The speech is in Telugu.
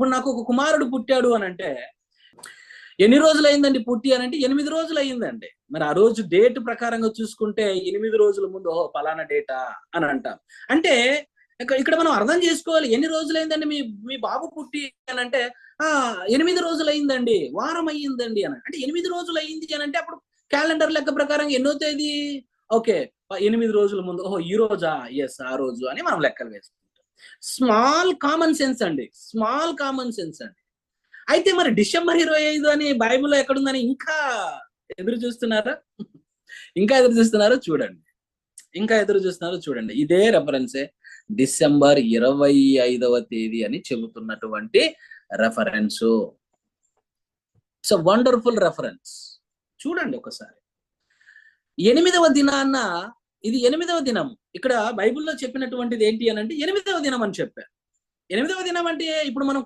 ఇప్పుడు నాకు ఒక కుమారుడు పుట్టాడు అని అంటే ఎన్ని రోజులు అయిందండి పుట్టి అని అంటే 8 రోజులు అయిందండి. మరి ఆ రోజు డేట్ ప్రకారంగా చూసుకుంటే 8 రోజుల ముందు ఓహో పలానా డేటా అని అంటాం. అంటే ఇక్కడ మనం అర్థం చేసుకోవాలి. ఎన్ని రోజులైందండి మీ మీ బాబు పుట్టి అని అంటే 8 రోజులు అయిందండి, వారం అయ్యిందండి అని. అంటే 8 రోజులు అయింది అని అంటే అప్పుడు క్యాలెండర్ లెక్క ప్రకారం ఎన్నో తేదీ? ఓకే. 8 రోజుల ముందు ఓహో ఈ రోజా? యెస్ ఆ రోజు అని మనం లెక్కలు వేసుకుంటాం. స్మాల్ కామన్ సెన్స్ అండి. స్మాల్ కామన్ సెన్స్ అండి. అయితే మరి డిసెంబర్ 25 అని బైబిల్‌లో ఎక్కడుందని ఇంకా ఎదురు చూస్తున్నారా? ఇంకా ఎదురు చూస్తున్నారో చూడండి. ఇంకా ఎదురు చూస్తున్నారో చూడండి. ఇదే రెఫరెన్సే డిసెంబర్ 25వ తేదీ అని చెబుతున్నటువంటి reference. It's a wonderful reference. చూడండి ఒకసారి. 8వ దినాన ఇది 8వ దినం. ఇక్కడ బైబిల్‌లో చెప్పినటువంటిది ఏంటి అనంటే 8వ దినం అని చెప్పారు. 8వ దినం అంటే ఇప్పుడు మనం